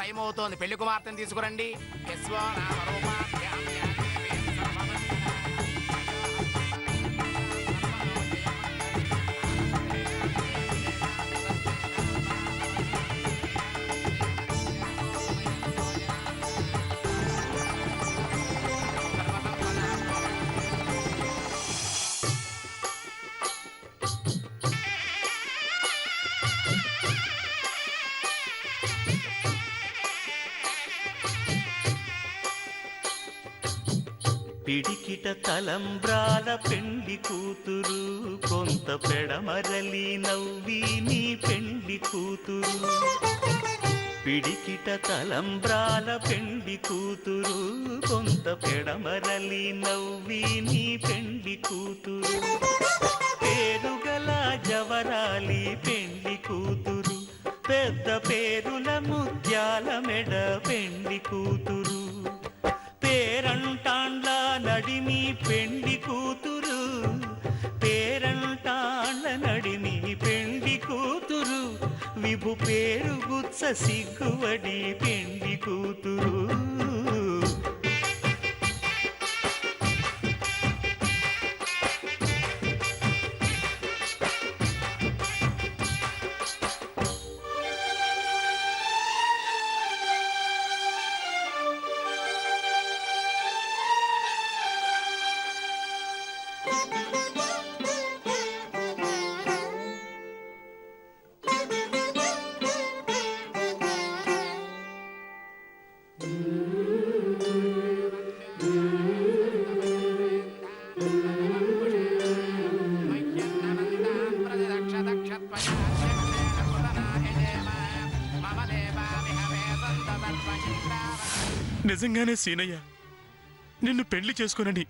Time అవుతోంది. పెళ్లి కుమార్తెను తీసుకురండి. యస్వో నామరూపాభ్యాం యా దేవీ సర్వమంగళ. పిడికిట తలంబ్రాల పెండి కూతురు, కొంత పెడమరలి నవ్వి నీ పెండి కూతురు. పిడికిట తలంబ్రాల పెండి కూతురు, కొంత పెడమరలి నవ్వి నీ పెండి కూతురు. పేరుగల జవరాలి పెండి కూతురు, పెద్ద పేరుల ముత్యాల మెడ పెండి కూతురు. పేరంటాండ్ల నడిమి పెండి కూతురు, పేరంటాండ్ల నడిమి పెండి కూతురు. విభు పేరు గుత్స సిగ్గువడి పెండి కూతురు. నిజంగానే సీనయ్య నిన్ను పెళ్లి చేసుకోనని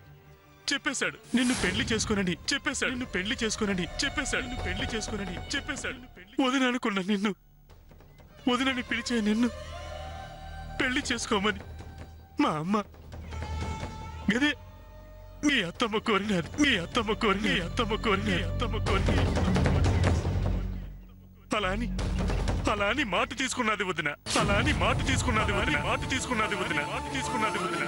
చెప్పేశాడు. నిన్ను పెళ్లి చేసుకోనని చెప్పేశాడు. నిన్ను పెళ్లి చేసుకోనని చెప్పేశాడు. నిన్ను పెళ్లి చేసుకోనని చెప్పేశాడు. వదిన అనుకున్న నిన్ను, వదినని పిలిచే నిన్ను పెళ్లి చేసుకోమని మా అమ్మ గదే మీ అత్తమ్మ కోరినది. మీ అత్తమ్మ కోరిన అత్తమ్మ కోరిన అత్తమ్మ కోరిన అలా అని మాట తీసుకున్నది వదిన. అలా అని మాట తీసుకున్నది వదిన. మాట తీసుకున్నది వదిన. మాట తీసుకున్నది వదిన.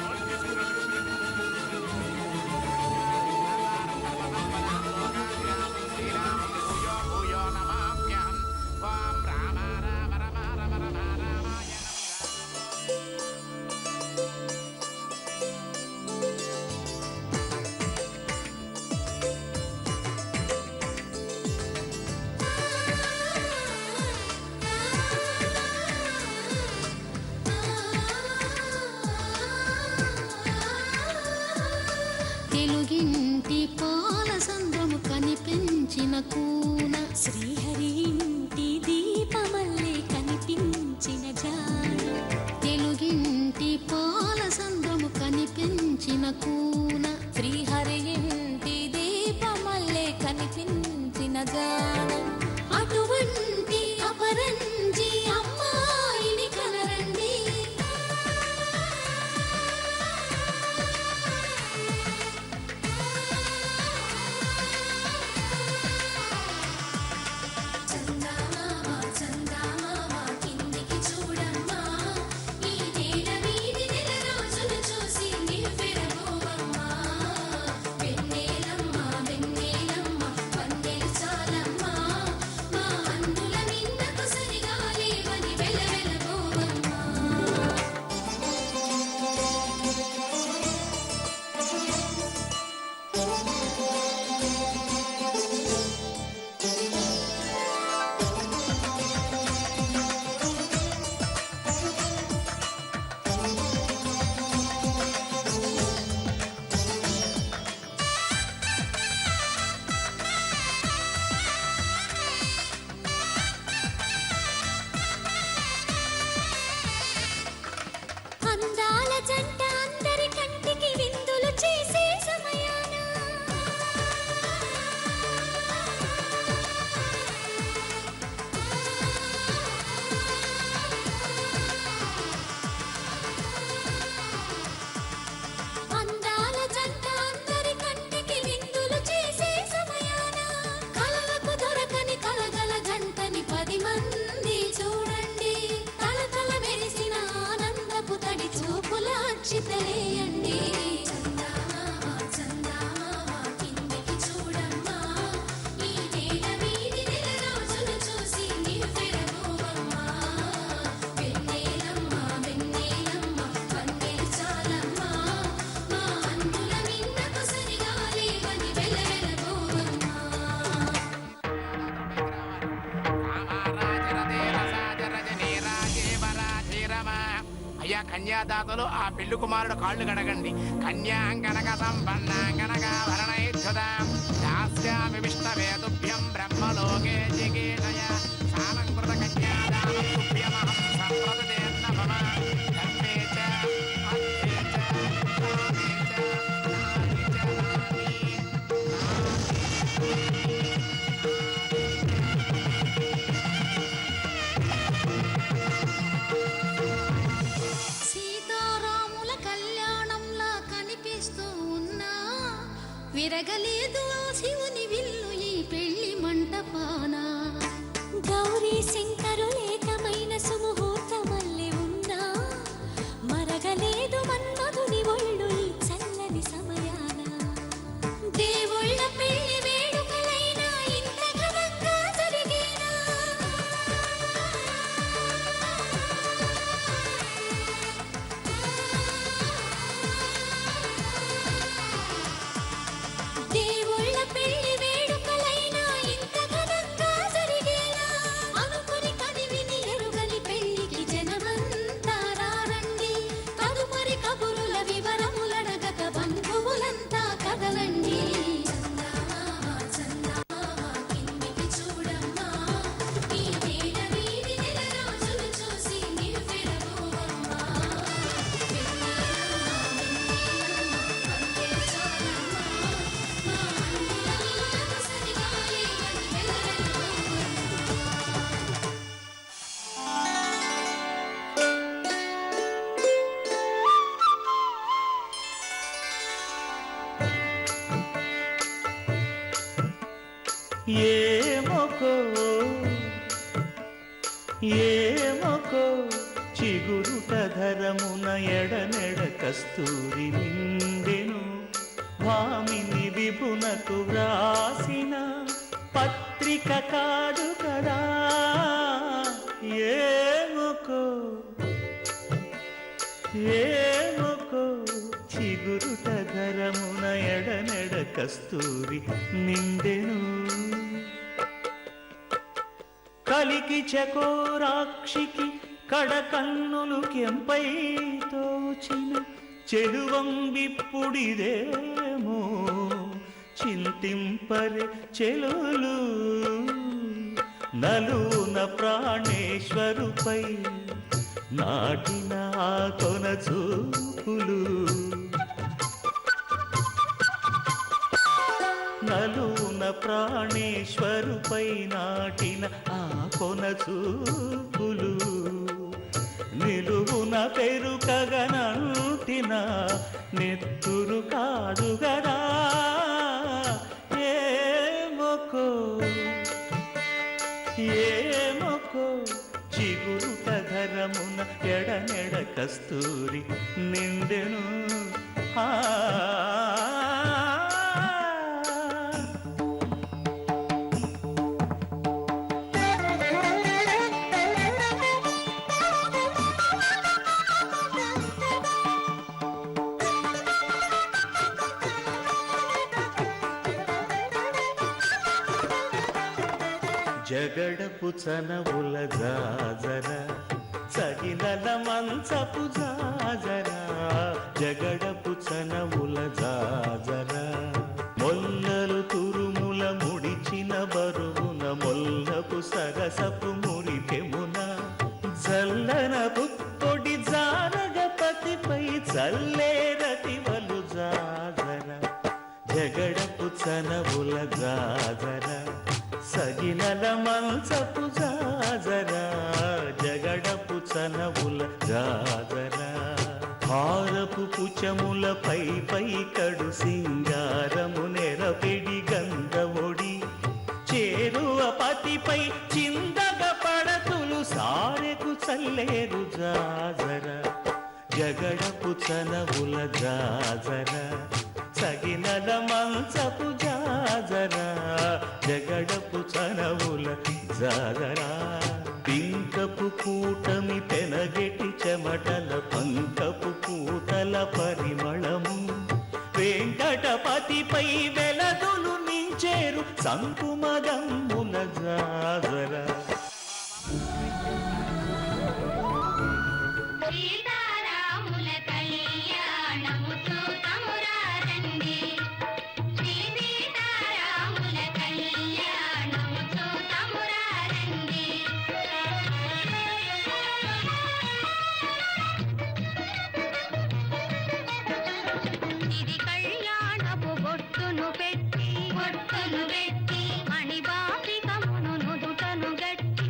తెలుగింటి పాల సంద్రము కనిపించిన కూన, శ్రీహరి ఇంటి దీపమల్లే కనిపించిన జాన. తెలుగింటి పాల సంద్రము కనిపించిన కూన, శ్రీహరి ఇంటి దీపమల్లే కనిపించిన జాన. అటువంటి అపరంజి అమ్మాయిని కనరండి. అక్షితలేయండి చందమామ చందమామ కిందికి చూడమ్మా ఈ నేల మీది నెల రోజులు చూసి నివ్వెరపోవమ్మా వెన్నెలమ్మ వెన్నెలమ్మ వన్నెలు చాలమ్మా మా అందుల మిన్నకు సరిగా లేవని వెలవెలపోవమ్మా అయ్యా కన్యాదాతలు ఆ పెళ్లి కుమారుడు కాళ్ళు కడగండి. కన్యాంగనక సంపన్నాంగనగా భరణైచ్యుతాం దాస్యామి విష్ణవేతుభ్యం బ్రహ్మలోకే జిగేషయ సాలంకృత కన్యాదానస్తుభ్యమహం సంప్రదదేన్న భవ ధర్మే చ అర్థే చ కామే చ నాది చ సీతారాముల కళ్యాణంలా కనిపిస్తూ ఉన్నా విరగలేదు ఆ శివుని విల్లు ఈ పెళ్లి మంటపాన గౌరీ శంకరులేకమైన సుముహూర్తమల్లె ఉన్నా మరగలేదు మన్మధుని ఒళ్ళు ఈ చల్లని సమయాన దేవుళ్ళ పెళ్లి వేడుకలైనా ఇంత ఘనంగా జరిగేనా దేవుళ్ళ పెళ్లి వేడుకలైనా ఇంత ఘనంగా జరిగేనా అనుకుని కదివిని ఎరుగని పెళ్లికి జనమంతా రారండి తదుపరి కబురుల వివరములడగక బంధువులంతా కదలండి చందమామ చందమామ కిందికి చూడమ్మా ఈ నేల మీది నెల రోజులు చూసి నివ్వెరపోవమ్మా వెన్నెలమ్మ వెన్నెలమ్మ వన్నెలు చాలమ్మా మా అందుల మిన్నకు సరిగా లేవని వెలవెలపోవమ్మా ఏమొకో ఏమొకో చిగురుట ధరమున ఎడనెడ కస్తూరి నిండెను భామిని విభునకు వ్రాసిన పత్రిక కాదు కదా ఏమొకో ఏమొకో చిగురుట ధరమున ఎడనెడ కస్తూరి నిండెను కలికి చకోరాక్షికి కడకన్నులు కెంపై తోచిన చెలువంబిప్పుడిదేమో చింతింపరే చెలులు నలున ప్రాణేశ్వరుపై నాటిన ఆ కొన చూపులు నలున ప్రాణేశ్వరుపై నాటిన ఆ కొన చూపులు నిలువున పెరుకగనంటిన నెత్తురు కాదు గదా ఏమొకో ఏమొకో చిగురుట ధరమున ఎడనెడ కస్తూరి నిండెను ఆ జగడపు చనవుల జాజర సగినల మంచపు జాజర జగడపు చనవుల జాజర మొల్లలు తురుముల ముడిచిన బరువున మొల్లపు సరసపు మురిపెమున జల్లన పుప్పొడి జానగపతిపై చల్లేరతివలు జాజర జగడపు చనవుల జాజర సగినల మంచపు జాజర జగడపు చనవుల జాజర హారపు పుచముల పై పై కడు సింగారము నెరపెడి గంధవొడి చేరువ పతిపై చిందగ పడతులు సారెకు చల్లేరు జాజర జగడపు చనవుల జాజర సగినల మంచపు జాజర జగడపు చనవుల జాజర పింకపు కూటమి పెనగెటి చెమటల పంకపు పూతల పరిమళము వెంకటపతిపై వెలదులు నించేరు సంకుమదమ్ముల జాజర సీతారాముల కళ్యాణము చూతమురారండి శ్రీ సీతారాముల కళ్యాణము చూతమురారండి ఇది కళ్యాణపు బొట్టును పెట్టి మణిబాసికమును నుదుటను గట్టి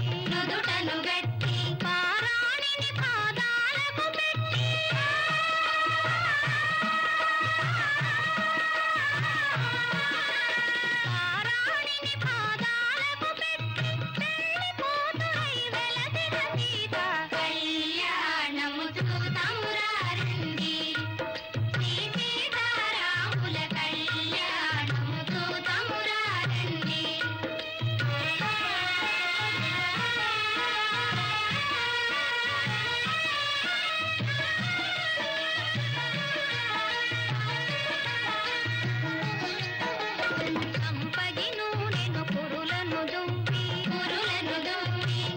పారాణిని పాదాలకు పెట్టి పెళ్లి కూతురై వెలసిన సీత కళ్యాణము చూతమురారండి శ్రీ సీతారాముల కళ్యాణము చూతమురారండి సంపగి నూనెను పురులను దుంపి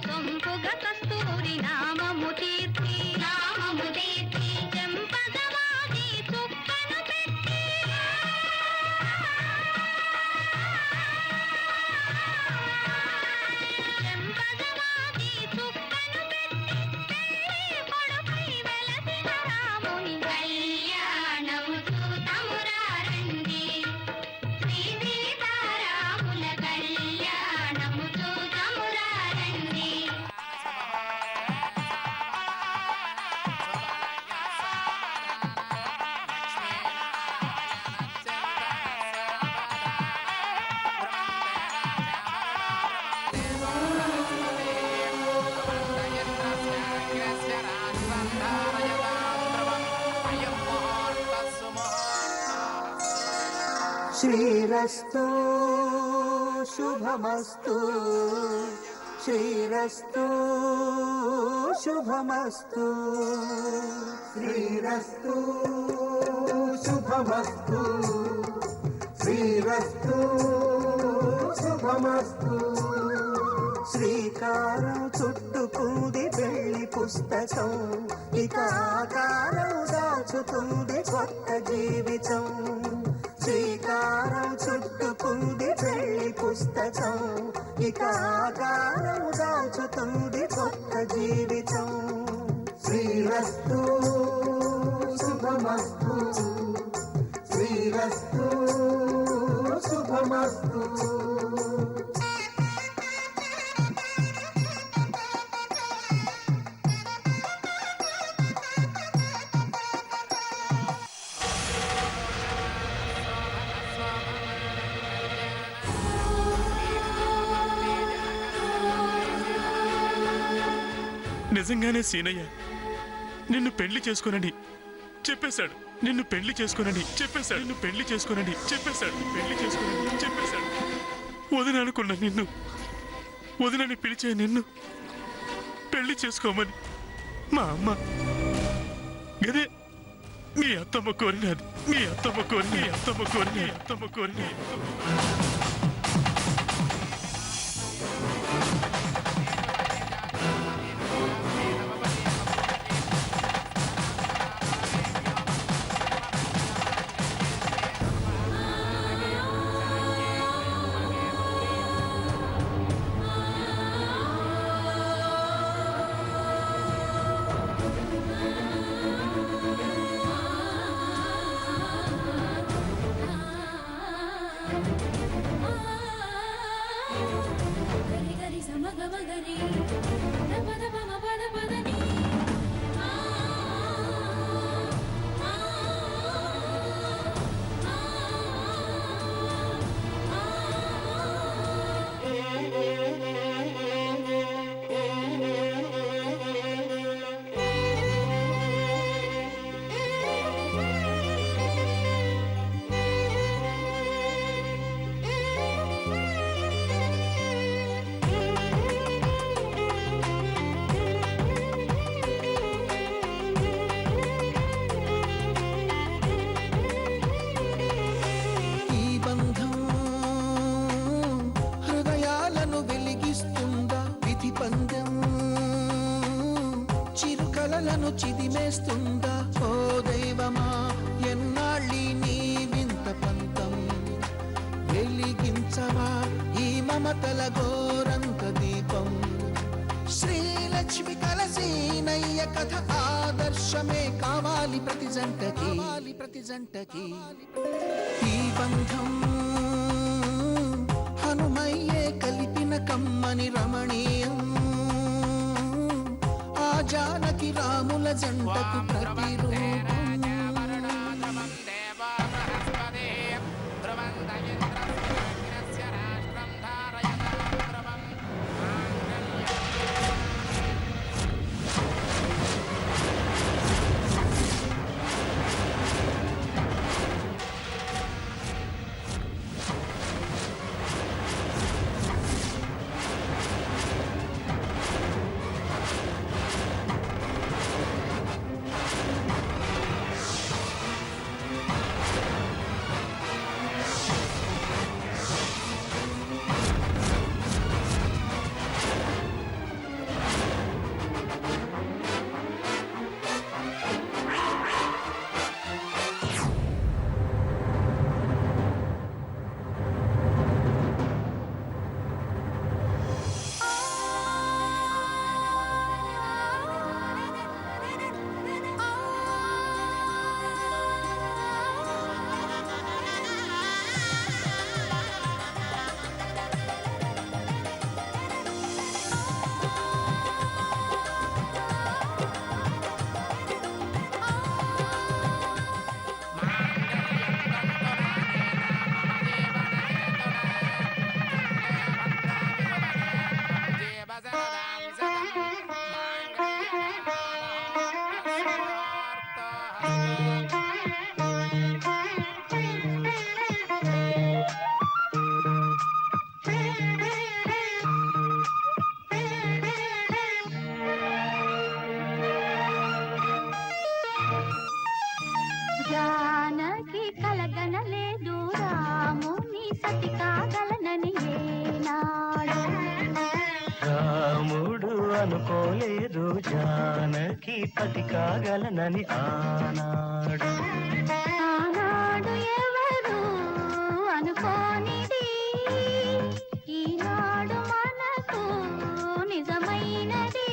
సొంపుగా కస్తూరి నామము తీర్చి చెంపగవాది చుక్కను పెట్టి పెళ్లి కొడుకై వెలసిన రాముని కళ్యాణము చూతమురారండి శ్రీ సీతారాముల కళ్యాణము చూతమురారండి శ్రీరస్తు శుభమస్తు శ్రీరస్తు శుభమస్తు శ్రీరస్తు శుభమస్తు శ్రీరస్తు శుభమస్తు శ్రీకారం చుట్టుకుంది పెళ్లి పుస్తకం ఇక ఆకారం దాచుతుంది కొత్త జీవితం శ్రీకారం చుట్టుకుంది పెళ్లి పుస్తకం ఇక ఆకారం దాచుతుంది కొత్త జీవితం శ్రీరస్తు శుభమస్తు శ్రీరస్తు శుభమస్తు నిజంగానే సీనయ్య నిన్ను పెళ్లి చేసుకోనని చెప్పేశాడు. నిన్ను పెళ్లి చేసుకోనని చెప్పేశాడు. నిన్ను పెళ్లి చేసుకోనని చెప్పేశాడు. పెళ్లి చేసుకోనని చెప్పేశాడు. వదిన అనుకున్న నిన్ను, వదినని పిలిచే నిన్ను పెళ్లి చేసుకోమని మా అమ్మ గదే మీ అత్తమ్మ కోరినది. మీ అత్తమ్మ కోరినది. ఆ చిదిమేస్తుందా ఓ దైవమా ఎన్నాళ్ళి నీ వింత పంతం వెలిగించవా ఈ మమతల గోరంత దీపం శ్రీలక్ష్మి కలసీనయ్య కథ ఆదర్శమే కావాలి ప్రతి జంటకి ఈ బంధం హనుమయ్యే కలిపిన కమ్మని రమణీయం ఆ జానకి రాముల జంటకు ప్రతిరూపం జానకి కలగనలేదు రాముని సతి కాగలనని ఏనాడు రాముడు అనుకోలేదు జానకి పతి కాగలనని ఆనాడు ఆనాడు ఎవరు అనుకోనిది ఈనాడు మనకు నిజమైనది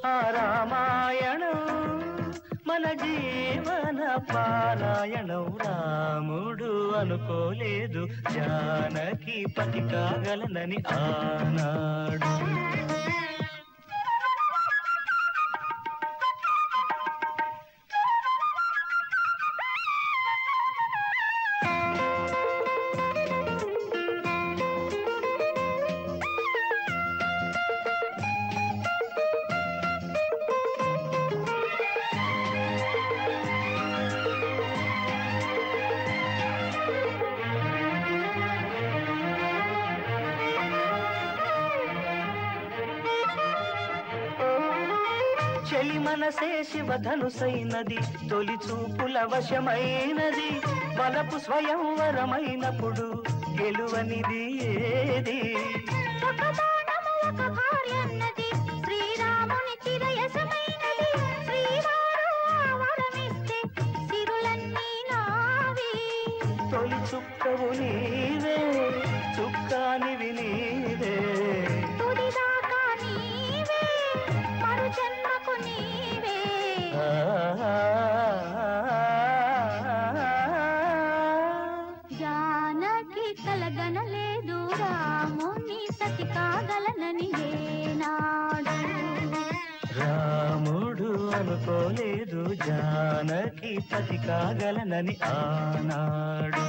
ఆ రామాయణం మన జీవన పారాయణం రాముడు అనుకోలేదు జానకి పతి కాగలనని ఆనాడు చెలి మనసే శివధనుసైనది తొలి చూపుల వశమైనది వలపు స్వయంవరమైనప్పుడు గెలువనిది ఏది ఒక బాణము ఒక భార్య అన్నది శ్రీరాముని చిరయసమైనది శ్రీవారు వరమిస్తే సిరులన్నీ నావి తొలి చుక్కవు నీవే చుక్కానివి నీవే తుదిదాకా నీవే మరు జన్మకు నీవే జానకి కలగనలేదు రాముని సతి కాగలనని ఏనాడు రాముడు అనుకోలేదు జానకి పతి కాగలనని ఆనాడు